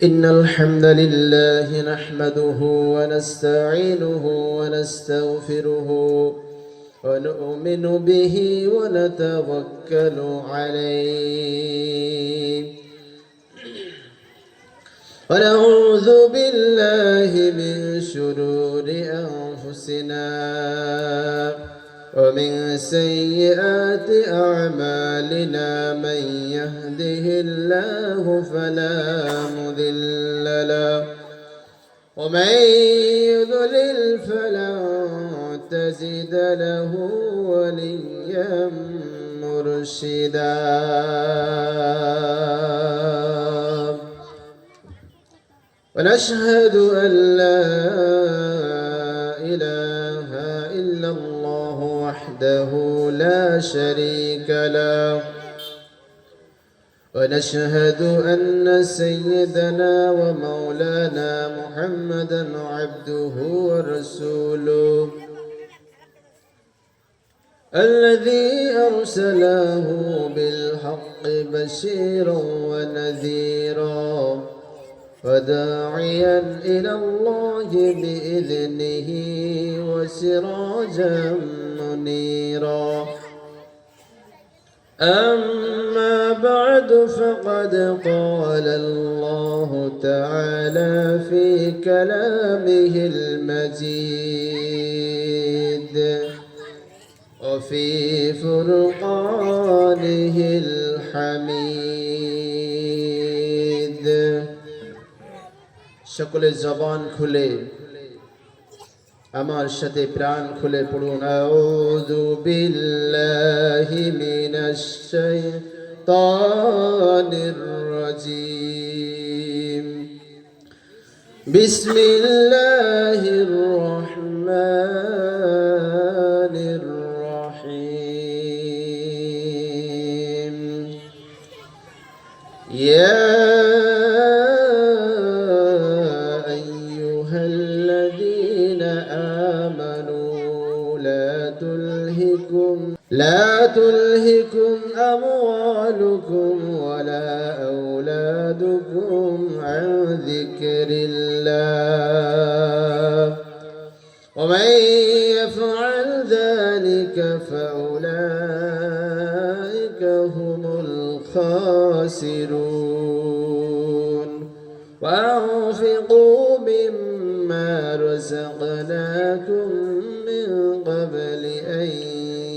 إن الحمد لله نحمده ونستعينه ونستغفره ونؤمن به ونتوكل عليه ونعوذ بالله من شرور أنفسنا ومن سيئات أعمالنا من يهده الله فلا مضل له ومن يضلل فلن تجد له وليا مرشدا ونشهد أن لا إله إلا الله وحده لا شريك له ونشهد أن سيدنا ومولانا محمدا عبده ورسوله الذي أرسله بالحق بشيرا ونذيرا وداعيا إلى الله بإذنه وسراجا منيرا أما بعد فقد قال الله تعالى في كلامه المجيد وفي فرقانه الحميد সকলে জবান খুলে আমার সাথে প্রাণ খুলে পড়ুন আউযু বিল্লাহি মিনাশ শাইতানির রাজীম বিসমিল্লাহির রহমানির রহিম ইয়া لا تلهكم أموالكم ولا أولادكم عن ذكر الله ومن يفعل ذلك فأولئك هم الخاسرون وأنفقوا مما رزقناكم من قبل أن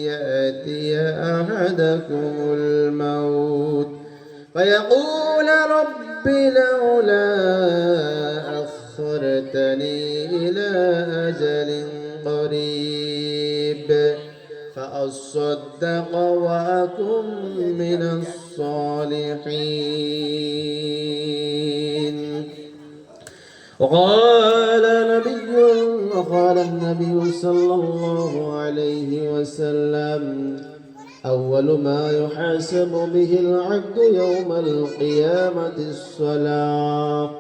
يأتي أحدكم الموت فيقول رب لولا أخرتني إلى أجل قريب فأصدق وأكن من الصالحين وقال النبي صلى الله عليه وسلم أول ما يحاسب به العبد يوم القيامة الصلاة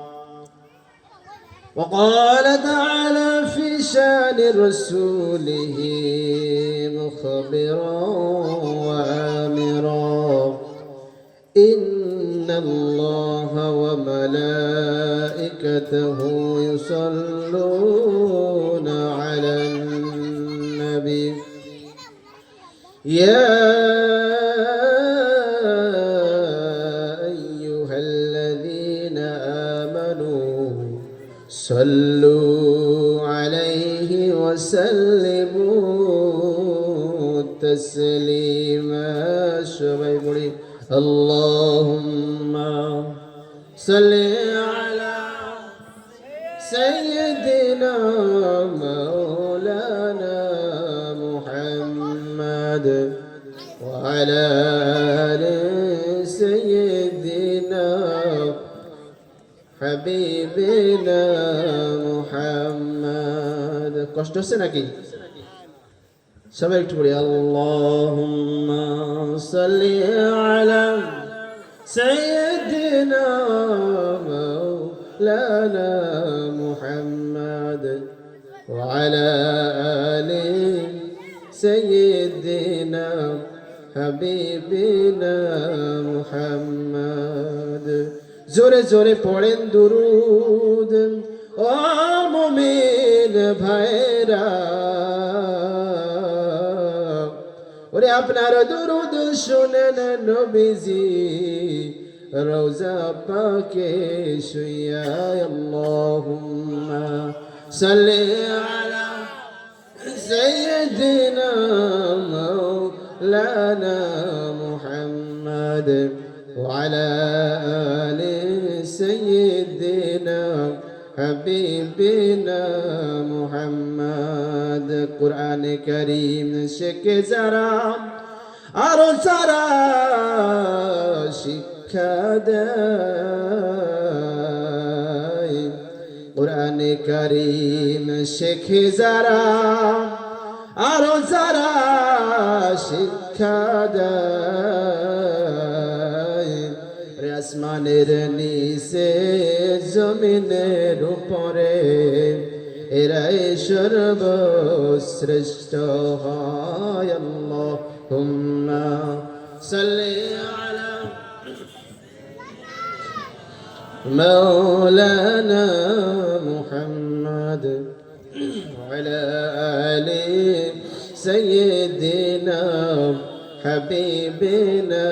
وقال تعالى في شان رسوله مخبرا وآمرا إن الله وملائكته يصلون على النبي يا أيها الذين آمنوا صلوا عليه وسلموا تسليما شبيبري اللهم صل على سيدنا مولانا محمد وعلى آل سيدنا حبيبنا محمد কষ্ট হচ্ছে নাকি সবাই একটু পড়ি আল্লাহুম্মা সাল্লি আলা সাইয়্যিদিনা মাওলানা মুহাম্মদ ওয়া আলা আলি সাইয়্যিদিনা হাবিবিনা মুহাম্মদ জোরে জোরে পড়েন দুরুদ ও মুমিন ভাইরা ওরে আপনার দুরুদ শুনেন নবীজি রওজা পাকে শুইয়া আল্লাহুম্মা সাল্লি আলা সাইয়্যিদিনা মাওলানা মুহাম্মদ ওয়া আলা আলি সাইয়্যিদিনা হাবিবিনা মুহাম্মদ কুরআন কারীম শেখে যারা আরো যারা শিক্ষা দেয় কুরআন কারীম শেখে যারা আরো যারা শিক্ষা দেয় আসমানের নিচে জমিনের উপরে এরাই সর্বশ্রেষ্ঠ হয় আল্লাহুম্মা সাল্লি আলা মাওলানা মুহাম্মদ ওয়া আলা আলি সাইয়্যিদিনা হাবিবিনা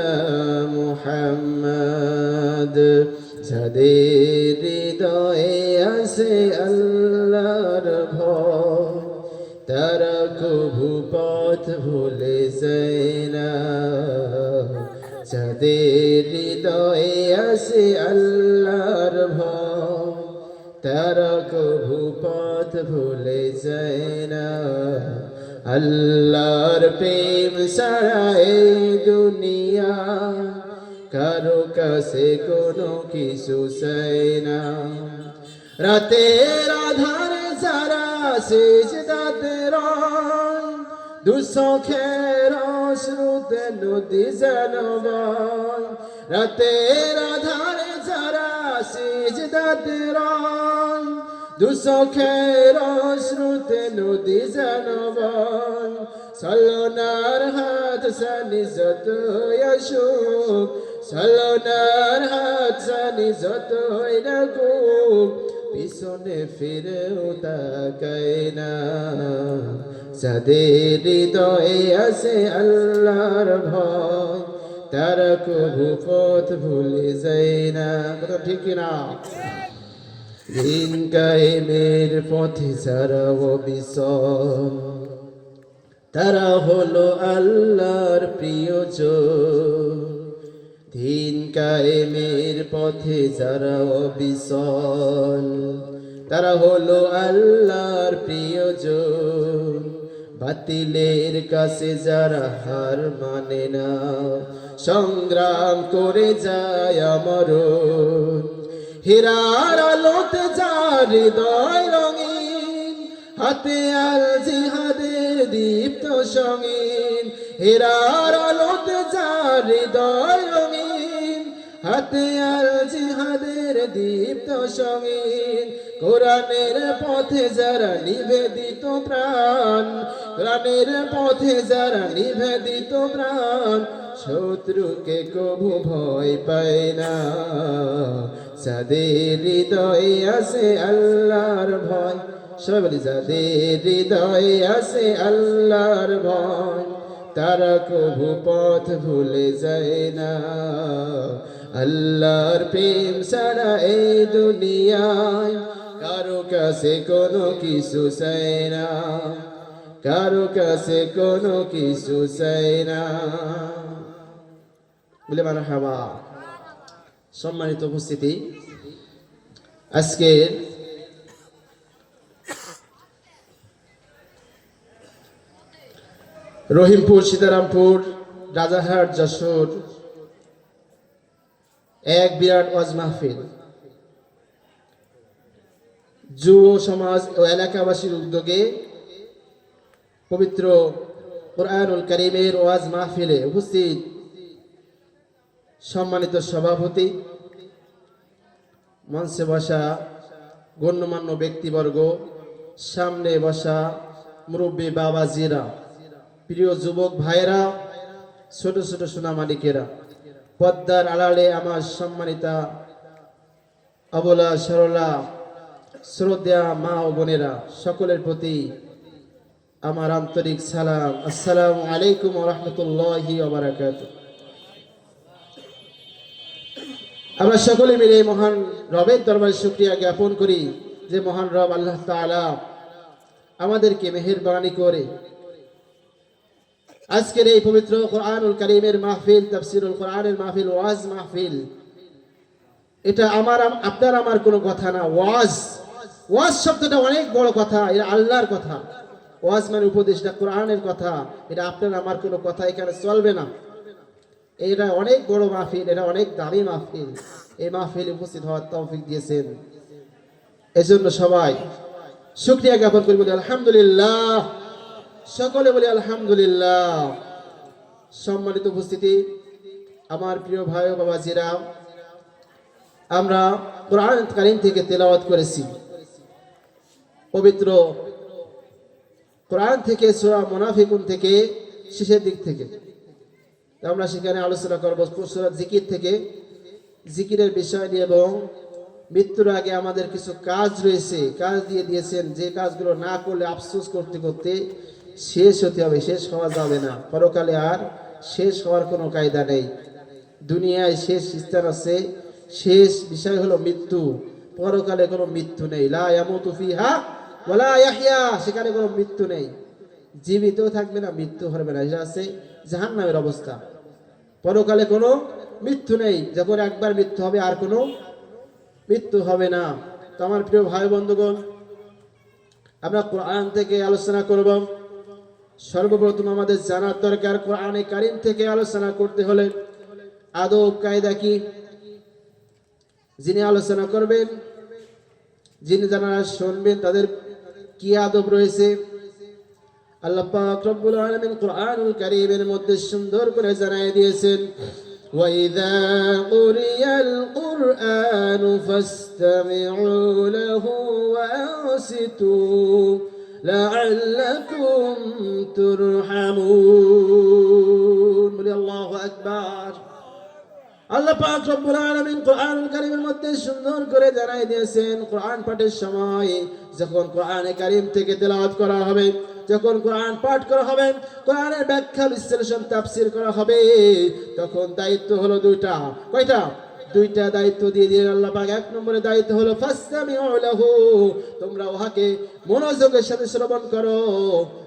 মুহাম্মদ যাদের হৃদয়ে আছে আল্লাহর ভয় তারা কভু পথ ভুলে যায় না যাদের হৃদয়ে আছে আল্লাহর ভয় তারা কভু পথ ভুলে যায় না আল্লাহর প্রেম ছাড়া এই দুনিয়া কারো কাছে কোনো কিছু চাই না রাতের আধারে যারা সিজদাতে রয় দুঃখের অশ্রুতে নদী যেন বয় রাতের আধারে যারা সিজদাতে রয় দুঃখের অশ্রুতে নদী যেন বয় সালনার হাত সানি যতই আসুক সালনার হাত সানি যতই লাগুক পিছনে ফিরেও তাকায় না যাদের হৃদয়ে আছে আল্লাহর ভয় তারা কভু পথ ভুলে যায় না কথা ঠিক না দিন কায়েমের পথে যারা অবিচল তারা হলো আল্লাহর প্রিয়জন দিন কায়েমের পথে যারা অবিচল তারা হলো আল্লাহর প্রিয়জন বাতিলের কাছে যারা হার মানে না সংগ্রাম করে যায় আমরণ হীরার আলোতে যার হৃদয় রঙিন হাতে আল জিহাদের দীপ্ত সঙ্গীন হীরার আলোতে যার হৃদয় রঙিন হাতে আল জিহাদের দীপ্ত সঙ্গীন কোরআনের পথে যারা নিবেদিত প্রাণ কোরআনের পথে যারা নিবেদিত প্রাণ শত্রুকে কভু ভয় পায় না যাদের হৃদয়ে আছে আল্লাহর ভয় সবাই বলি যাদের হৃদয়ে আছে আল্লাহর ভয় তারা কভু পথ ভুলে যায় না আল্লাহর প্রেম ছাড়া এই দুনিয়ায় কারো কাছে কোনো কিছু চাই না কারো কাছে কোনো কিছু চাই না বলে মারহাবা সম্মানিত উপস্থিতি আজকের রহিমপুর সীতারামপুর রাজারহাট যশোর এক বিরাট ওয়াজ মাহফিল যুব সমাজ ও এলাকাবাসীর উদ্যোগে পবিত্র কুরআনুল কারীমের ওয়াজ মাহফিলে উপস্থিত সম্মানিত সভাপতি মঞ্চে বসা গণ্যমান্য ব্যক্তিবর্গ সামনে বসা মুরব্বী বাবাজিরা প্রিয় যুবক ভাইরা ছোট ছোট সোনা মালিকেরা পদ্মার আড়ালে আমার সম্মানিতা অবলা সরলা শ্রদ্ধা মা ও বোনেরা, সকলের প্রতি আমার আন্তরিক সালাম। আসসালামু আলাইকুম ওয়া রাহমাতুল্লাহি ওয়া বারাকাতুহু। আমরা সকলে মিলে মহান রবের দরবারে শুকরিয়া জ্ঞাপন করি যে মহান রব আল্লাহ তাআলা আমাদেরকে মেহেরবানি করে আজকের এই পবিত্র কোরআনুল কারীমের মাহফিল, তাফসীরুল কোরআনের মাহফিল, ওয়াজ মাহফিল, এটা আপনার আমার কোনো কথা না। ওয়াজ ওয়াজ শব্দটা অনেক বড় কথা, এটা আল্লাহর কথা। ওয়াজ মানে উপদেশটা কোরআনের কথা, এটা আপনার আমার কোনো কথা এখানে চলবে না। এটা অনেক বড় মাহফিল, এটা অনেক দামি মাহফিল। এই মাহফিলে উপস্থিত হওয়ার তৌফিক দিয়েছেন, এজন্য সবাই শুকরিয়া জ্ঞাপন করি, বলি আলহামদুলিল্লাহ। সকলে বলি আলহামদুলিল্লাহ। সম্মানিত উপস্থিতি, আমার প্রিয় ভাই ও বাবাজিরা, আমরা কোরআন কারীম থেকে তেলাওয়াত করেছি পবিত্র কোরআন থেকে সূরা মুনাফিকুন থেকে শেষের দিক থেকে। আমরা সেখানে আলোচনা করব সূরা জিকির থেকে, জিকিরের বিষয় নিয়ে, এবং মৃত্যুর আগে আমাদের কিছু কাজ রয়েছে, কাজ দিয়ে দিয়েছেন, যে কাজগুলো না করলে আফসোস করতে করতে শেষ হতে হবে, শেষ হওয়া যাবে না। পরকালে আর শেষ হওয়ার কোনো কায়দা নেই। দুনিয়ায় শেষ স্থান আছে, শেষ বিষয় হলো মৃত্যু। পরকালে কোনো মৃত্যু নেই। লা ইয়ামুতু ফিহা ওয়ালা ইয়াহইয়া, সেখানে কোনো মৃত্যু নেই। জীবিত থাকবে না, মৃত্যু হবে না, এটা আছে জাহান্নামের অবস্থা। পরকালে কোনো মৃত্যু নেই, যখন একবার মৃত্যু হবে আর কোনো মৃত্যু হবে না। তো আমার প্রিয় ভাই বন্ধুগণ, আমরা কোরআন থেকে আলোচনা করব। সর্বপ্রথম আমাদের জানার দরকার, কোরআনে কারীম থেকে আলোচনা করতে হলে আদব কায়দা কি। যিনি আলোচনা করবেন, যিনি যারা শুনবেন, তাদের কি আদব রয়েছে, আল্লাহ পাক রব্বুল আলামিন কোরআনুল কারীমের মধ্যে সুন্দর করে জানিয়ে দিয়েছেন। وَإِذَا قُرِئَ الْقُرْآنُ فَاسْتَمِعُوا لَهُ وَأَنصِتُوا لَعَلَّكُمْ تُرْحَمُونَ। বলি আল্লাহু আকবার। আল্লাহ পাক রব্বুল আলামিন কোরআনুল কারীমের মধ্যে সুন্দর করে জানাই দিয়েছেন, কোরআন পাঠের সময় যখন কোরআনে কারীম থেকে তেলাওয়াত করা হবে, যখন কোরআন পাঠ করা হবে, কোরআনের ব্যাখ্যা বিশ্লেষণ তাফসীর করা হবে, তখন দায়িত্ব হলো দুইটা। কয়টা? দুইটা দায়িত্ব দিয়ে দিলেন আল্লাহ পাক। এক নম্বরে দায়িত্ব হলো ফাসতামিউ লাহু, তোমরা উহাকে মনোযোগের সাথে শ্রবণ করো।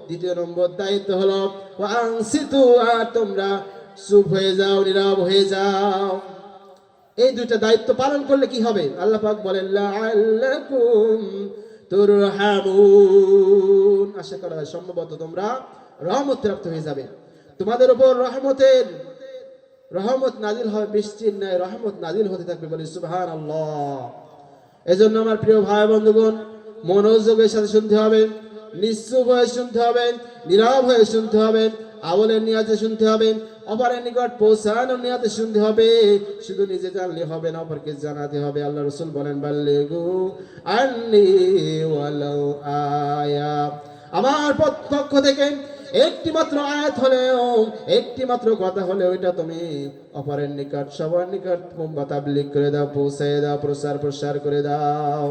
দ্বিতীয় নম্বর দায়িত্ব হলো ওয়া আনসিতু, আর তোমরা চুপ হয়ে যাও, নীরব হয়ে যাও। এই দুইটা দায়িত্ব পালন করলে কি হবে? আল্লাহ পাক বলেন লাআল্লাকুম তুরহামুন, আশা করা হয় সম্ভবত তোমরা রহমত প্রাপ্ত হয়ে যাবে। তোমাদের উপর রহমত নাজিল হয়, বৃষ্টির ন্যায় রহমত নাজিল হতে থাকবে। বলি সুবহানাল্লাহ। এজন্য আমার প্রিয় ভাই বন্ধুগণ, মনোযোগের সাথে শুনতে হবে, নিশ্চুপ হয়ে শুনতে হবে, নীরব হয়ে শুনতে হবে, আওয়ালের নিয়াতে শুনতে হবে, অপরের নিকট পৌঁছানোর নিয়াতে শুনতে হবে। শুধু নিজে জানলে হবে না, অপরকে জানাতে হবে। আল্লাহ রাসূল বলেন বাল্লিগু আন্নী ওয়ালাউ আয়া, আমার পক্ষ থেকে একটি মাত্র আয়াত হলেও, একটি মাত্র কথা হলেও এটা তুমি অপরের নিকট, সবার নিকট তাবলীগ করে দাও, পৌঁছায় দাও, প্রসার করে দাও।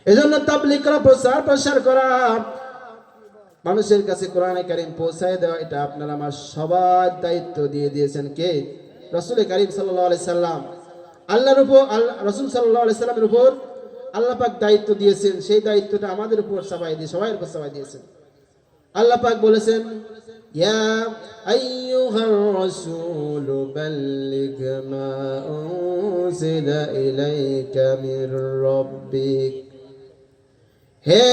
এজন্য তাবলীগ করা, প্রসার করা, মানুষের কাছে কোরআনে কারীম পৌঁছায় দেওয়া, এটা আপনার আমার সবার দায়িত্ব দিয়ে দিয়েছেন কে? রাসূল কারীম সাল্লাল্লাহু আলাইহি সাল্লাম। আল্লাহর উপর, রাসূল সাল্লাল্লাহু আলাইহি সাল্লামের উপর আল্লাহ পাক দায়িত্ব দিয়েছেন। সেই দায়িত্বটা আমাদের উপর সবাই দিয়েছেন। আল্লাহ পাক বলেছেন, ইয়া আইয়ুহার রাসূল বাল্লিগ মা উনজিলা ইলাইকা মির রাব্বিক। হে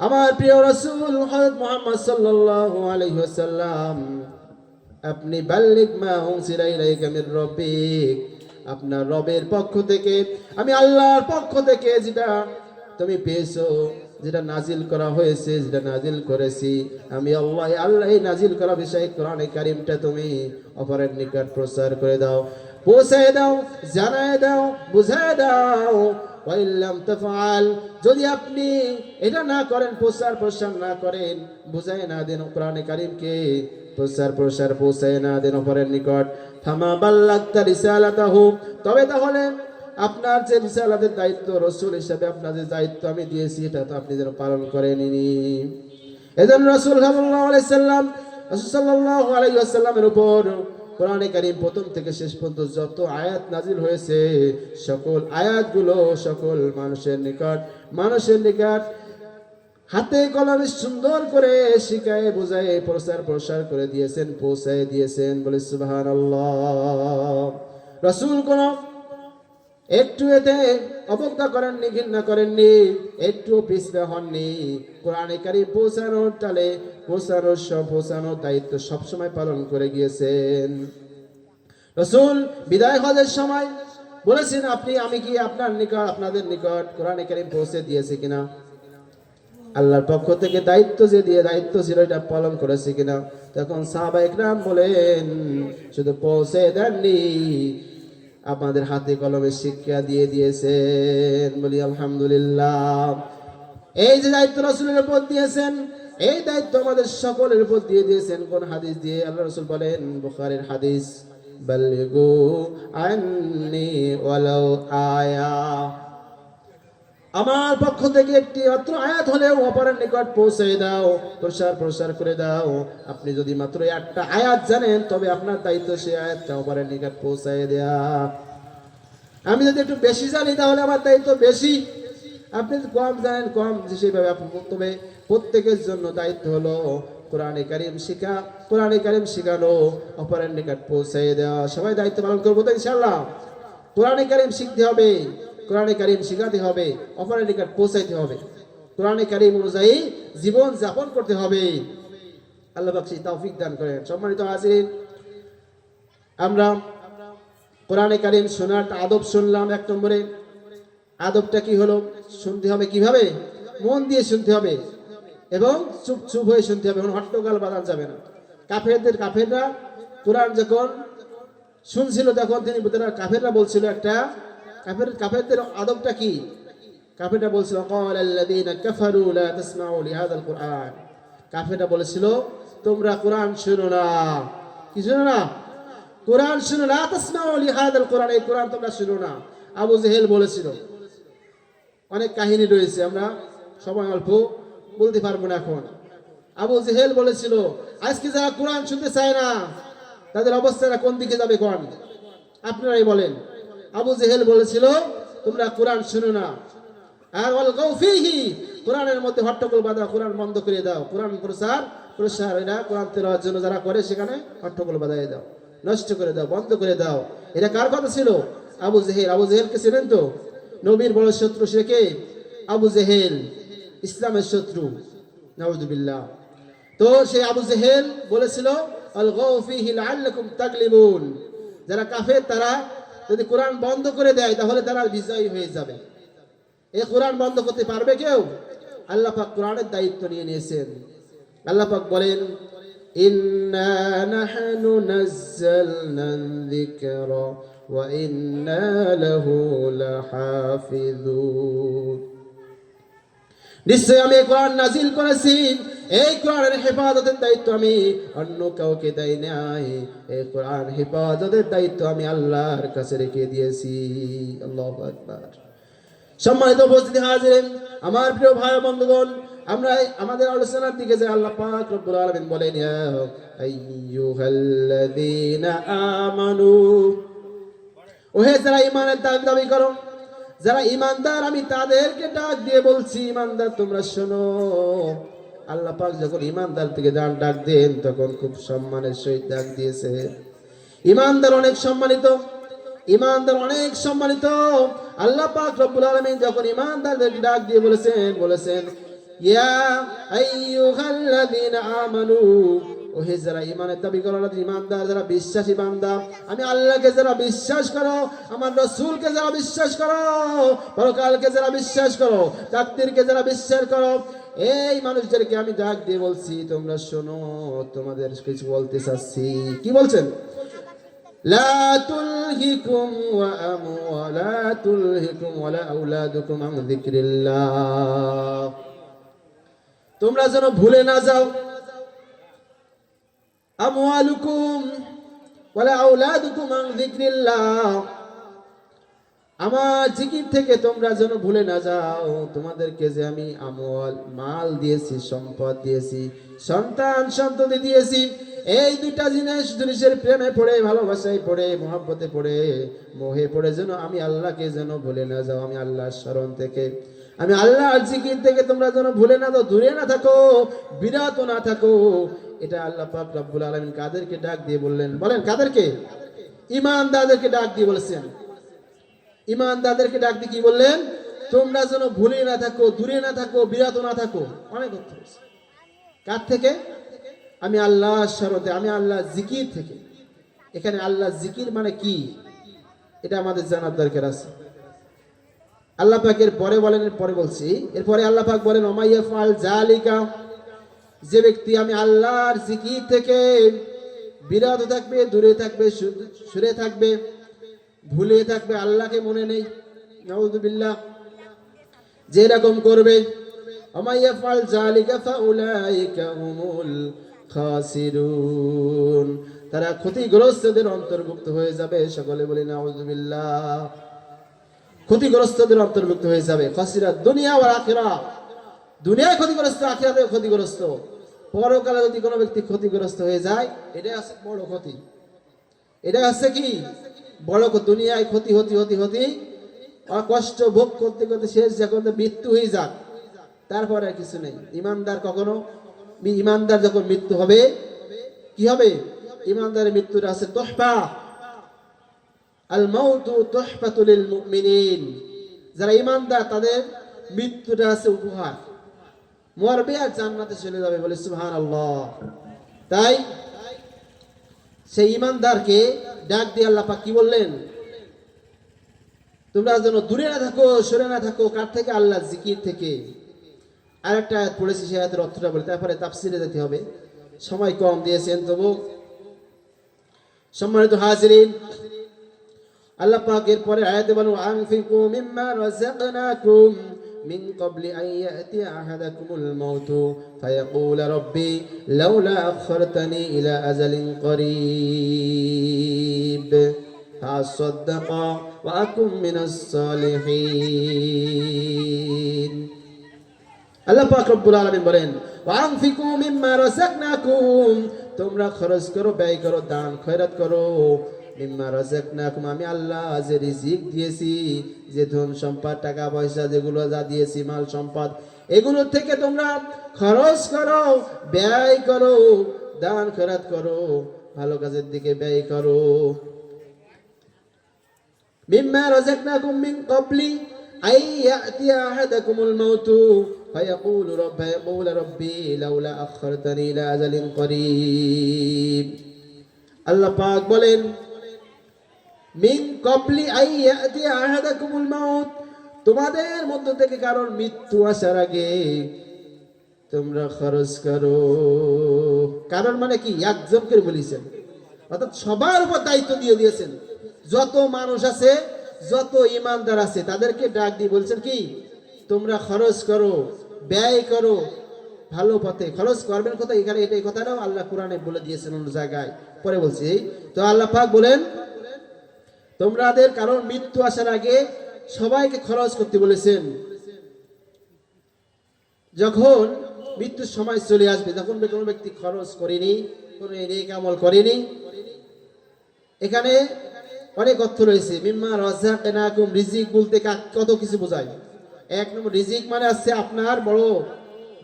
আমার প্রিয় রাসূল হযরত মুহাম্মদ সাল্লাল্লাহু আলাইহি ওয়াসাল্লাম, আপনি বাল্লিগ মা উনজিলা ইলাইকা মির রাব্বিক, আপনার রবের পক্ষ থেকে, আমি আল্লাহর পক্ষ থেকে যেটা তুমি পেয়েছো, যেটা নাজিল করা হয়েছে, যেটা নাজিল করেছি আমি আল্লাহ নাজিল করা বিষয় কোরআনে কারীমটা তুমি অপরের নিকট প্রচার করে দাও, পৌঁছায় দাও, জানায় দাও, বুঝায় দাও। ওয়াইল্লাম তাফআল, যদি আপনি এটা না করেন, প্রচার না করেন, বুঝায় না দেন কোরআনে কারীমকে, প্রচার পৌঁছায় না দেন অপরের নিকট, ফামা বাল্লাগতা রিসালাতাহু, তবে তাহলে আপনার যে রিসালাতের দায়িত্ব, রাসূল হিসেবে আপনার যে দায়িত্ব আমি দিয়েছি এটা তো আপনি যেন পালন করেননি। এজন্য রাসূল সাল্লাল্লাহু আলাইহি ওয়াসাল্লামের উপর কোরআনে কারীম প্রথম থেকে শেষ পর্যন্ত যত আয়াত নাজিল হয়েছে সকল আয়াতগুলো সকল মানুষের নিকট হাতে কলমে সুন্দর করে শিখায় বোঝায় প্রসার করে দিয়েছেন, পৌঁছায় দিয়েছেন। বলে সুবহানাল্লাহ। রাসূল কোন একটু এতে অবজ্ঞা করেননি, ঘৃণা করেননি, একটু পিছপা হননি। কোরআনে কারীম পৌঁছানোর দায়িত্ব সবসময় পালন করে গিয়েছেন। রাসূল বিদায় হজের সময় বলেছেন, আমি কি আপনাদের নিকট কোরআনে কারীম পৌঁছে দিয়েছি কিনা, আল্লাহর পক্ষ থেকে দায়িত্ব ছিল এটা পালন করেছে কিনা। তখন সাহাবায়ে কেরাম বলেন, শুধু পৌঁছে দেননি, আপনাদের হাতে কলমে শিক্ষা দিয়ে দিয়েছেন। বলি আলহামদুলিল্লাহ। এই যে দায়িত্ব রাসূলের উপর দিয়েছেন, এই দায়িত্ব আমাদের সকলের উপর দিয়ে দিয়েছেন। কোন হাদিস দিয়ে? আল্লাহ রাসূল বলেন, বুখারীর হাদিস, বাল্লিগু আন্নি ওয়ালাউ আয়া, আমার পক্ষ থেকে একটি মাত্র আয়াত হলেও অপরের নিকট পৌঁছে দাও, প্রসার করে দাও। আপনি যদি মাত্র একটা আয়াত জানেন তবে আপনার দায়িত্ব সেই আয়াতটা অপরের নিকট পৌঁছায় দেয়া। আমি যদি একটু বেশি জানি তাহলে আমার দায়িত্ব বেশি, আপনি যদি কম জানেন কম, সেইভাবে তবে প্রত্যেকের জন্য দায়িত্ব হলো কোরআনে কারীম শিখা, কোরআনে কারীম শিখানো, অপরের নিকট পৌঁছায় দেওয়া। সবাই দায়িত্ব পালন করবো তো ইনশাআল্লাহ। কোরআনে কারীম শিখতে হবে, কোরআনে কারীম শিখাতে হবে, অপরের নিকট পৌঁছাইতে হবে, কোরআনে কারীম অনুযায়ী জীবন যাপন করতে হবে। আল্লাহ পাক সেই তৌফিক দান করেন। সম্মানিত হাজিরিন, আমরা কোরআনে কারীম শোনার আদব শুনলাম। এক নম্বরে আদবটা কি হলো? শুনতে হবে কিভাবে? মন দিয়ে শুনতে হবে এবং চুপ হয়ে শুনতে হবে, কোনো হট্টগোল বাঁধানো যাবে না। কাফেররা কোরআন যখন শুনছিল তখন কাফেররা বলছিল, একটা কাফেরদের আদবটা কি? কাফেররা বলছিল, ক্বালাল্লাযীনা কাফারু লা তাসমাউ লিহাযাল কুরআন, কাফেররা বলেছিল তোমরা কোরআন শুনো না। কি শুনো না? কোরআন শুনো, লা তাসমাউ লিহাযাল কুরআন, এই কোরআন তোমরা শুনো না। আবু জেহেল বলেছিল। অনেক কাহিনী রয়েছে, আমরা সময় অল্প বলতে পারবো না এখন। আবু জেহেল বলেছিল, আজকে যারা কোরআন শুনতে চায় না তাদের অবস্থাটা কোন দিকে যাবে কোন? আপনারাই বলেন। আবু জেহেল বলেছিল তোমরা কোরআন শুনো না, আর ওয়ালগাউ ফীহি, কোরআনের মধ্যে হট্টগোল বাঁধা, কোরআন বন্ধ করে দাও, কোরআন প্রসার এটা কোরআন তেলাওয়ার জন্য যারা করে সেখানে হট্টগোল বাঁধাই দাও, নষ্ট করে দাও, বন্ধ করে দাও। এটা কার কথা ছিল? আবু জেহেল। আবু জেহেলকে চেনেন তো? নবীর বড় শত্রু সে কে? আবু জেহেল, ইসলামের শত্রু, নাউযুবিল্লাহ। তো সেই আবু জেহেল বলেছিল, আলগাউ ফীহি লাআল্লাকুম তাগলিবুন, যারা কাফের তারা যদি কোরআন বন্ধ করে দেয় তাহলে তারা বিজয়ী হয়ে যাবে। এই কোরআন বন্ধ করতে পারবে কেউ? আল্লাহ পাক কোরআনের দায়িত্ব নিয়ে নিয়েছেন। আল্লাহ পাক বলেন, ইন্না নাহনু নাযালনা যিকরা ওয়া ইন্না লাহু লাহাফিজুন, নিশ্চয় আমি কোরআন নাজিল করেছি, এই কোরআনের হেফাজতের দায়িত্ব আমি অন্য কাউকে দেই নাই, এই কোরআন হেফাজতের দায়িত্ব আমি আল্লাহর কাছে রেখে দিয়েছি। আল্লাহু আকবার। সম্মানিত উপস্থিতি হাজিরিন, আমার প্রিয় ভাই বন্ধুগণ, আমরা আমাদের আলোচনার দিকে যে আল্লাহ পাক রব্বুল আলামিন বলেন, ইয়া আইয়ুহাল্লাযীনা আমানু, ওহে যারা ঈমানের দাবি করো, যারা ঈমানদার, আমি তাদেরকে ডাক দিয়ে বলছি, ঈমানদার তোমরা শোনো। আল্লাহ পাক যখন ঈমানদার থেকে ডাক দেন তখন খুব সম্মানের সহিত ডাক দিয়েছে। ঈমানদার অনেক সম্মানিত, ঈমানদার অনেক সম্মানিত। আল্লাহ পাক রব্বুল আলামিন যখন ঈমানদারদের ডাক দিয়ে বলেছেন ইয়া আইয়ুহাল্লাযীনা আমানু, ওহে যারা ঈমানের দাবি করো, ঈমানদার যারা বিশ্বাসী বান্দা, আমি আল্লাহকে যারা বিশ্বাস করো, আমার রাসূলকে যারা বিশ্বাস করো, পরকালকে যারা বিশ্বাস করো, তাকদীরকে যারা বিশ্বাস করো, এই মানুষদেরকে আমি ডাক দিয়ে বলছি তোমরা শোনো, তোমাদের কিছু বলতে চাচ্ছি। কি বলছেন? লা তুলহিকুম ওয়ালা আওলাদুকুম আন যিকরিল্লাহ, তোমরা যেন ভুলে না যাও, আমওয়ালুকুম ওয়ালা আওলাদুকুম আন যিকরিল্লাহ, আমার জিকির থেকে তোমরা যেন ভুলে না যাও। তোমাদেরকে যে আমি আমল মাল দিয়েছি, সম্পদ দিয়েছি, সন্তান সন্ততি দিয়েছি, এই দুইটা জিনিসের প্রেমে পড়ে, ভালোবাসায় পড়ে, মহব্বতে পড়ে, মোহে পড়ে যেন আমি আল্লাহকে যেন ভুলে না যাও। আমি আল্লাহর স্মরণ থেকে, আমি আল্লাহর জিকির থেকে তোমরা যেন ভুলে না যাও, দূরে না থাকো, বিরত না থাকো। এটা আল্লাহ পাক রব্বুল আলামিন কাদেরকে ডাক দিয়ে বললেন? বলেন কাদেরকে? ঈমানদারদেরকে ডাক দিয়ে বলেছেন। ঈমানদারদেরকে ডাক দিয়ে কি বললেন? তোমরা যেন ভুলে না থাকো, দূরে না থাকো, বিরত না থাকো। অনেক অর্থ আছে। কার থেকে? আমি আল্লাহর স্মরণে, আমি আল্লাহর জিকির থেকে। এখানে আল্লাহর জিকির মানে কি, এটা আমাদের জানার দরকার আছে। আল্লাহ পাক এর পরে বলেন, এর পরে বলছি, এরপরে আল্লাহ পাক বলেন ওমাইয়াফআল জালিকা, যে ব্যক্তি আমি আল্লাহর জিকির থেকে বিরত থাকবে, দূরে থাকবে, সরে থাকবে, ভুলে থাকবে, আল্লাহকে মনে নেই, নাউযুবিল্লাহ, যে এরকম করবে, ওমাইয়াফআল জালিকা ফাউলাইকা হুমুল খাসিরুন, তারা ক্ষতিগ্রস্তদের অন্তর্ভুক্ত হয়ে যাবে। সকলে বলি নাউযুবিল্লাহ। ক্ষতিগ্রস্তদের অন্তর্ভুক্ত হয়ে যাবে। খাসিরা দুনিয়া ওয়াল আখিরাহ, দুনিয়ায় ক্ষতিগ্রস্ত, আখিরাতেও ক্ষতিগ্রস্ত। পরকালে যদি কোনো ব্যক্তি ক্ষতিগ্রস্ত হয়ে যায়, এটা আছে বড় ক্ষতি। এটা আছে কি বড় ক্ষতি। দুনিয়ায় ক্ষতি হতে হতে হতে কষ্ট ভোগ করতে করতে শেষ যখন মৃত্যু হয়ে যাক, তারপরে আর কিছু নেই। ইমানদার কখনো, ইমানদার যখন মৃত্যু হবে, কি হবে? ইমানদারের মৃত্যুর আছে তোহফা, আল মাউতু তুহফাতুল লিল মুমিনিন। যারা ইমানদার তাদের মৃত্যুটা আছে উপহার। মরবে আর জান্নাতে চলে যাবে, বলে সুবহানাল্লাহ। তাই সেই ইমানদারকে ডাক দিয়ে আল্লাহ পাক কি বললেন? তোমরা যেন দূরে না থাকো, সরে না থাকো। কার থেকে? আল্লাহর জিকির থেকে। আরেকটা আয়াত পড়েছি, সেই আয়াতের অর্থটা বলি, তারপরে তাফসিরে যেতে হবে, সময় কম দিয়েছেন তবু। সম্মানিত হাজিরিন, আল্লাহ পাক এর পরে আয়াতে বলেন আনফিকু মিম্মা রাযাকনাকুম মিন ক্বাবলি আন ইয়াতিয়া আহাদাকুমুল মাউত ফায়াকুল রাব্বি লাউলা আখখারতানি ইলা আজালিন করিব ফাসাদদাকা ওয়া আকুম মিনাস সালিহিন। আল্লাহ পাক রব্বুল আলামিন বলেন আনফিকু মিম্মা রাযাকনাকুম, তোমরা খরচ করো, ব্যয় করো, দান খয়রাত করো। মিম্মা রাযাকনাকুম, আমি আল্লাহ যে রিজিক দিয়েছি, যে ধন সম্পদ, টাকা পয়সা, যেগুলো যা দিয়েছি, মাল সম্পদ, এগুলো থেকে তোমরা খরচ করো, ব্যয় করো, দান খয়রাত করো, ভালো কাজের দিকে ব্যয় করো। মিম্মা রাযাকনাকুম মিন ক্বাবলি আন ইয়াতিয়া আহাদাকুমুল মাউত ফায়াকুল রাব্বি লাউলা আখখারতানি ইলা আজালিন করিব। আল্লাহ পাক বলেন মিন ক্বাবলি আন ইয়াতিয়া আহাদাকুমুল মাউত, তোমাদের মধ্য থেকে কারোর মৃত্যু আসার আগে তোমরা খরচ করো। কারণ মানে কি? একজনকে বলেছেন, অর্থাৎ সবার উপর দায়িত্ব দিয়ে দিয়েছেন। যত মানুষ আছে, যত ইমানদার আছে, তাদেরকে ডাক দিয়ে বলছেন কি? তোমরা খরচ করো, ব্যয় করো, ভালো পথে খরচ করবেন। কোথায়? এখানে এই কথাটাও আল্লাহ কোরআনে বলে দিয়েছেন অন্য জায়গায়, পরে বলছি। তো আল্লাহ পাক বলেন তোমাদের কারণ মৃত্যু আসার আগে সবাইকে খরচ করতে বলেছেন। যখন মৃত্যুর সময় চলে আসবে, যখন কোনো ব্যক্তি খরচ করেনি, কোনো নেক আমল করেনি, এখানে অনেক অর্থ রয়েছে। মিম্মা রাযাকনাকুম, রিজিক বলতে কত কিছু বোঝায়। এক নম্বর, রিজিক মানে আছে আপনার বড়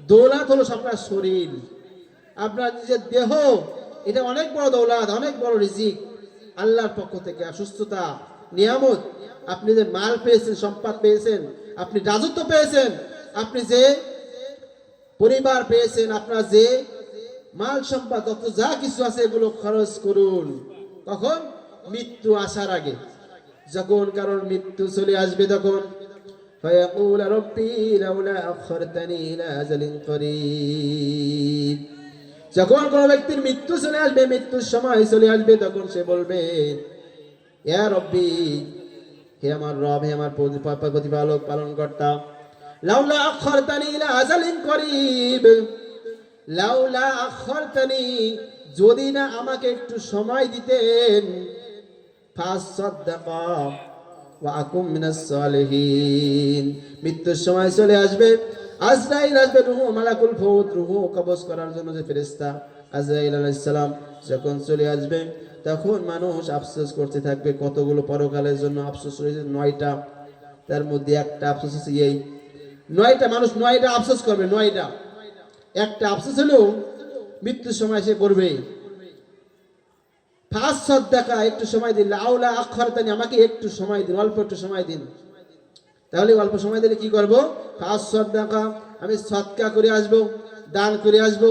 দৌলত হলো আপনার শরীর, আপনার নিজের দেহ, এটা অনেক বড় দৌলত, অনেক বড় রিজিক আল্লাহর পক্ষ থেকে। সুস্থতা, নিয়ামত, আপনি যে মাল পেয়েছেন, সম্পদ পেয়েছেন, আপনি রাজত্ব পেয়েছেন, আপনি যে পরিবার পেয়েছেন, আপনার যে মাল সম্পদ, যত যা কিছু আছে, এগুলো খরচ করুন। কখন? মৃত্যু আসার আগে। যখন কারণ মৃত্যু চলে আসবে, তখন ফায়াকুল রাব্বি লাউলা আখখারতানি ইলা আজালিন করিব, যখন কোন ব্যক্তির মৃত্যু চলে আসবে, মৃত্যুর সময় চলে আসবে, তখন সে বলবে ইয়া রব্বি, হে আমার রব, হে আমার প্রতিপালক, পালন কর্তা, লাউলা আখখারতানি ইলা আজালিন করিব, লাউলা আখখারতানি, যদি না আমাকে একটু সময় দিতেন, ফাসাদদাকা, ওয়া আকুম মিনাস সালিহিন। মৃত্যুর সময় চলে আসবে, আজরাইল আসবে, রূহ মালাকুল মউত, রূহ কবজ করার জন্য যে ফেরেশতা আজরাইল আলাইহিস সালাম যখন চলে আসবে, তখন মানুষ আফসোস করতে থাকবে। কতগুলো পরকালের জন্য আফসোস রয়েছে, 9টা। তার মধ্যে একটা আফসোস হচ্ছে এই 9টা মানুষ 9টা আফসোস করবে, 9টা। একটা আফসোস হলো মৃত্যুর সময় সে করবে ফাঁস সাদাকা, একটু সময় দিন, আউলা আখরতানি, আমাকে একটু সময় দিন, অল্প একটু সময় দিন। তাহলে অল্প সময় দিলে কি করব? ফাঁস সাদাকা, আমি সদকা করে আসব, দান করে আসব।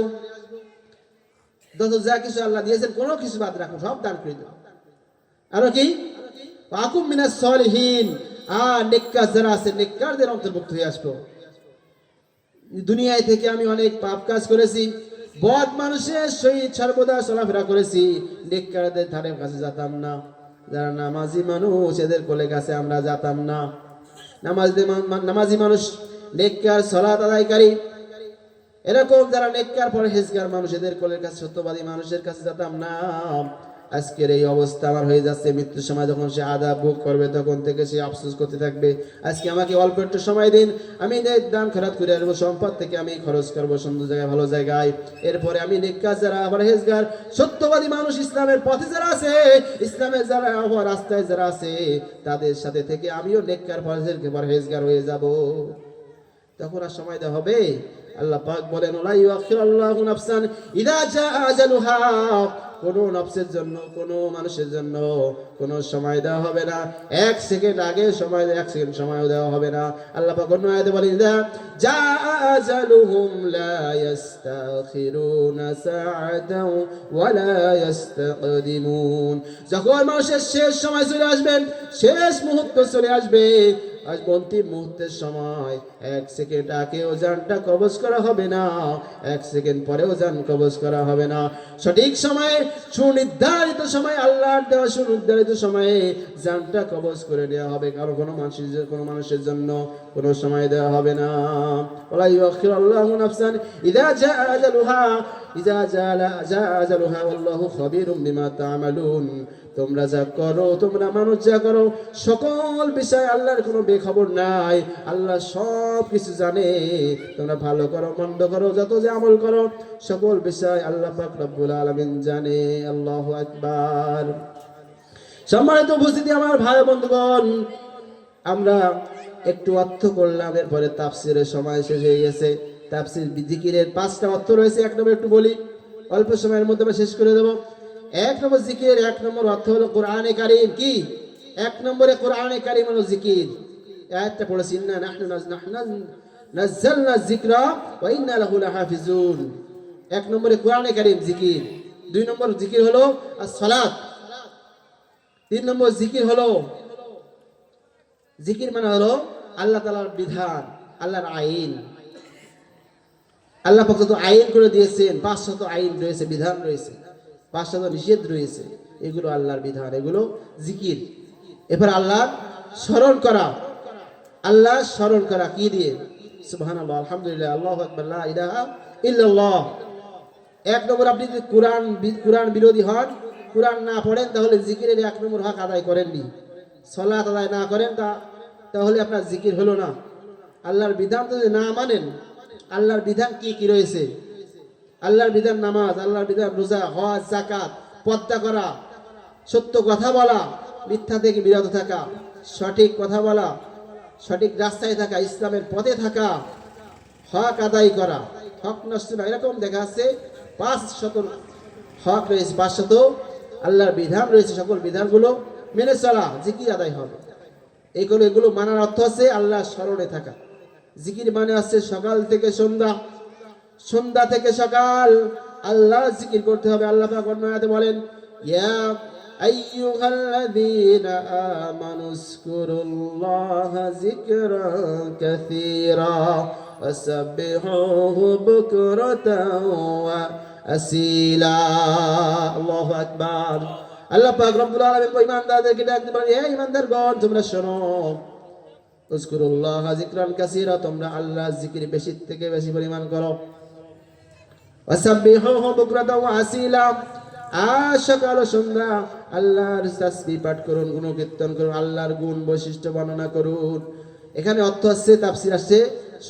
যত যা কিছু আল্লাহ দিয়েছেন কোনো কিছু বাদ রাখো, সব দান করে দেব। আরো কি? আকুম মিনাস সালিহিন, নেককার যারা আছে নেককারদের অন্তর্ভুক্ত হয়ে আসবো। দুনিয়ায় থেকে আমি অনেক পাপ কাজ করেছি, বদ মানুষের সহিত সর্বদা চলাফেরা করেছি, নেককারদের ধারে কাছে যেতাম না। যারা নামাজি মানুষ এদের কোলে কাছে আমরা যেতাম না। নামাজি মানুষ, নেককার, সালাত আদায়কারী, এরকম যারা নেককার পরহেজগার মানুষ এদের কোলের কাছে, সত্যবাদী মানুষের কাছে যেতাম না। আজকের এই অবস্থা আমার হয়ে যাচ্ছে। মৃত্যুর সময় যখন সে আযাব ভোগ করবে তখন থেকে সে আফসোস করতে থাকবে, আজকে আমাকে অল্প একটু সময় দিন, আমি দান খয়রাত করে আসবো, সম্পদ থেকে আমি খরচ করবো সুন্দর জায়গায়, ভালো জায়গায়। এরপরে আমি নেককার যারা পরহেজগার সত্যবাদী মানুষ, ইসলামের পথে যারা আছে, ইসলামের যারা রাস্তায় যারা আছে, তাদের সাথে থেকে আমিও নেককার পরহেজগার হয়ে যাব। তখন আর সময় দেওয়া হবে? আল্লাহ পাক বলেন, লা ইউআখিরুল্লাহু নাফসান ইযা জাআ আজালুহা, কোন নফসের জন্য, কোন মানুষের জন্য কোন সময় দেওয়া হবে না। 1 সেকেন্ড আগে সময়, 1 সেকেন্ড সময়ও দেওয়া হবে না। আল্লাহ পাক অন্য আয়াতে বলেন, ইযা জাআ আজালুহুম লা ইস্তাখিরুনা সাআতাও ওয়া লা ইস্তাকদিমুন। যখন মানুষের শেষ সময় চলে আসবে, শেষ মুহূর্ত চলে আসবে, আজ অন্তিম মুহূর্তের সময়, 1 সেকেন্ড আগেও জানটা কবজ করা হবে না, 1 সেকেন্ড পরেও জান কবজ করা হবে না। সঠিক সময়ে, সুনির্ধারিত সময়, আল্লাহর দেওয়া সুনির্ধারিত সময়ে জানটা কবজ করে নেওয়া হবে। কারণ কোনো মানুষের জন্য কোনো সময় দেওয়া হবে না। ওয়ালা ইউআখিরুল্লাহু নাফসান ইযা জাআ আজালুহা, ইযা জাআ আজালুহা ওয়াল্লাহু খাবীরুম বিমা তা'মালুন। তোমরা যা করো, তোমরা মানুষ যা করো, সকল বিষয় আল্লাহর কোনো বেখবর নাই। আল্লাহ সব কিছু জানে। তোমরা ভালো করো, মন্দ করো, যত যে আমল করো, সকল বিষয় আল্লাহ পাক রব্বুল আলামিন জানে। আল্লাহু আকবার। সম্মানিত উপস্থিতি, আমার ভাই বন্ধুগণ, আমরা একটু অর্থ করলাম, এরপরে তাফসিরের সময় শেষ হয়ে গেছে। তাফসির জিকিরের 5টা অর্থ রয়েছে। 1 নম্বর একটু বলি, অল্প সময়ের মধ্যে আমরা শেষ করে দেব। 1 নম্বর জিকিরের 1 নম্বর অর্থ হলো কোরআনে কারীম। কি? 1 নম্বরে কোরআনে কারীম হলো জিকির। আয়াতটা পড়েছি, ইন্না নাহনু নাযালনা যিকরা ওয়া ইন্না লাহু লাহাফিজুন। 1 নম্বরে কোরআনে কারীম জিকির। 2 নম্বর জিকির হলো as-সালাত। 3 নম্বর জিকির হলো, জিকির মানে হলো আল্লাহ তাআলার বিধান, আল্লাহর আইন। আল্লাহ পাক যত আইন করে দিয়েছেন, 500 আইন রয়েছে, বিধান রয়েছে, 500 নিষেধ রয়েছে, এগুলো আল্লাহর বিধান, এগুলো জিকির। এরপর আল্লাহ স্মরণ করা, আল্লাহ স্মরণ করা কি দিয়ে? সুবহানাল্লাহ, আলহামদুলিল্লাহ, আল্লাহু আকবার, লা ইলাহা ইল্লাল্লাহ। 1 নম্বর, আপনি যদি কোরআন বিরোধী হন, কোরআন না পড়েন, তাহলে জিকিরের 1 নম্বর হক আদায় করেননি। সালাত আদায় না করেন, তাহলে আপনার জিকির হলো না। আল্লাহর বিধান যদি না মানেন, আল্লাহর বিধান কি কি রয়েছে? আল্লাহর বিধান নামাজ, আল্লাহর বিধান রোজা, হজ, যাকাত, পর্দা করা, সত্য কথা বলা, মিথ্যা থেকে বিরত থাকা, সঠিক কথা বলা, সঠিক রাস্তায় থাকা, ইসলামের পথে থাকা, হক আদায় করা, হক নষ্ট না। এরকম দেখা যাচ্ছে 500 হক রয়েছে, 500 আল্লাহর বিধান রয়েছে। সকল বিধানগুলো মেনে চলা, জিকির আদায় হবে। এগুলো মানার অর্থ আছে আল্লাহ স্মরণে থাকা। জিকির মানে আছে সকাল থেকে সন্ধ্যা, সন্ধ্যা থেকে সকাল আল্লাহ জিকির করতে হবে। আল্লাহ পাক অন্য আয়াতে বলেন, ইয়া আইয়ুহাল্লাযীনা আমানুযকুরুল্লাহা যিকরান কাসীরা ওয়াসাব্বিহুহু বুকরাতাও ওয়া আসীলা। আল্লাহু আকবার। আল্লাহ পাক রব্বুল আলামিন ঈমানদারদেরকে ডাকতে বলেন, হে ঈমানদারগণ, তোমরা শোনো, উযকুরুল্লাহা যিকরান কাসীরা, তোমরা আল্লাহর জিকির বেশি থেকে বেশি পরিমাণ করো। ওয়াসাব্বিহুহু বুকরাতাও ওয়া আসীলা, সকাল ও সন্ধ্যা আল্লাহর তাসবিহ পাঠ করুন, গুণকীর্তন করুন, আল্লাহর গুণ বৈশিষ্ট্য বর্ণনা করুন। এখানে অর্থ আসছে, তাফসীর আসছে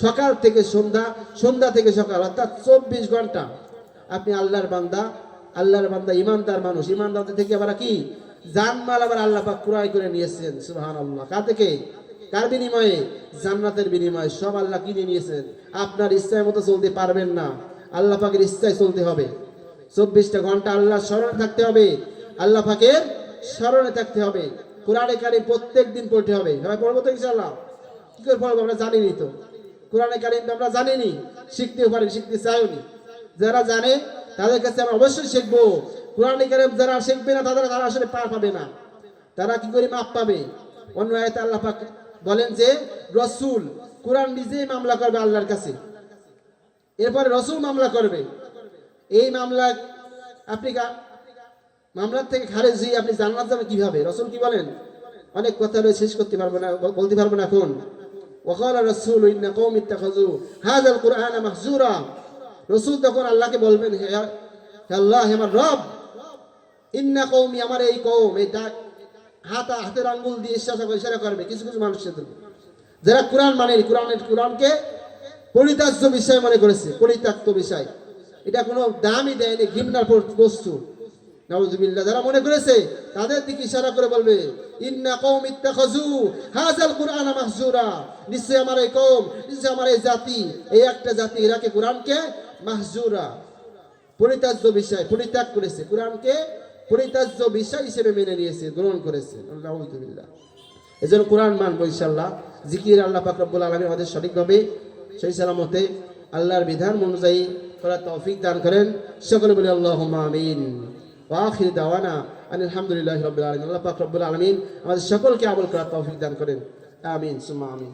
সকাল থেকে সন্ধ্যা, সন্ধ্যা থেকে সকাল, অর্থাৎ 24 ঘন্টা আপনি আল্লাহর বান্দা, আল্লাহর বান্দা ইমানদার মানুষ। ইমানদারদের থেকে আবার কি জানমাল আবার আল্লাহ পাক ক্রয় করে নিয়েছেন, সুবহানাল্লাহ। কার থেকে? কার বিনিময়ে? জান্নাতের বিনিময়ে। সব আল্লাহ কিনে নিয়েছেন। আপনার ইচ্ছার মতো চলতে পারবেন না, আল্লাহ পাকের ইচ্ছায় চলতে হবে। 24টা ঘন্টা আল্লাহর স্মরণে থাকতে হবে, আল্লাহ পাকের স্মরণে থাকতে হবে। কোরআনে কারিম প্রত্যেক দিন পড়তে হবে। সবাই পড়বো তো ইনশাআল্লাহ? কি করে পড়বো? আমরা জানিনি তো কোরআনে কারিম, তো আমরা জানিনি, শিখতেও পারি, শিখতে চাইওনি। যারা জানে তাদের কাছে আমরা অবশ্যই শিখবো। কোরআনে কারিম যারা শিখবে না তারা আসলে পার পাবে না। তারা কি করে মাপ পাবে? অন্য আয়াতে আল্লাহ পাক বলেন যে রসুল কোরআন নিজেই মামলা করবে আল্লাহর কাছে, এরপরে রসুল মামলা করবে। এই মামলা আপনি মামলার থেকে খারেজ হয়ে আপনি জান্নাত যাবেন কিভাবে? রসুল কি বলেন? অনেক কথা রয়েছে, শেষ করতে পারবো না, বলতে পারবো না এখন। ওয়াকালা রাসূলু ইন্না কওমি ইত্তাখাযু হাযাল কুরআনা মাহজুরা। রসুল তখন আল্লাহকে বলবেন, হে আল্লাহ, হে আমার রব, ইন্না কওমি, আমার এই কওম, এই হাতের আঙ্গুল দিয়ে ইশারা করবে কিছু কিছু মানুষের, যারা কোরআন মানে, কোরআনকে পরিত্যাজ্য বিষয় মনে করেছে, পরিত্যক্ত বিষয়, এটা কোনো দামই দেয়নি, ঘৃণার বস্তু, নাউযুবিল্লাহ, যারা মনে করেছে তাদের দিকে ইশারা করে বলবে, ইন্না কওমি ইত্তাখাযু হাযাল কুরআনা মাহজুরা, নিশ্চয় আমার এই কওম, নিশ্চয় আমার এই জাতি, এই একটা জাতি, এরা কি কোরআনকে মাহজুরা, পরিত্যাজ্য বিষয়, পরিত্যাগ করেছে, কোরআনকে পরিত্যাজ্য বিষয় হিসেবে মেনে নিয়েছে, গ্রহণ করেছে। নাউযুবিল্লাহ। এজন্য কোরআন মানবো ইনশাআল্লাহ। জিকির আল্লাহ পাক রব্বুল আলামিন আমাদের সঠিকভাবে সেই সালামতে আল্লাহর বিধান অনুযায়ী করার তৌফিক দান করেন। সকলে বলি আল্লাহুম্মা আমিন। ওয়া আখির দাওয়ানা আলহামদুলিল্লাহি রাব্বিল আলামিন। আল্লাহ পাক রব্বুল আলামিন আমাদের সকলকে আমল করার তৌফিক দান করেন। আমিন সুম্মা আমিন।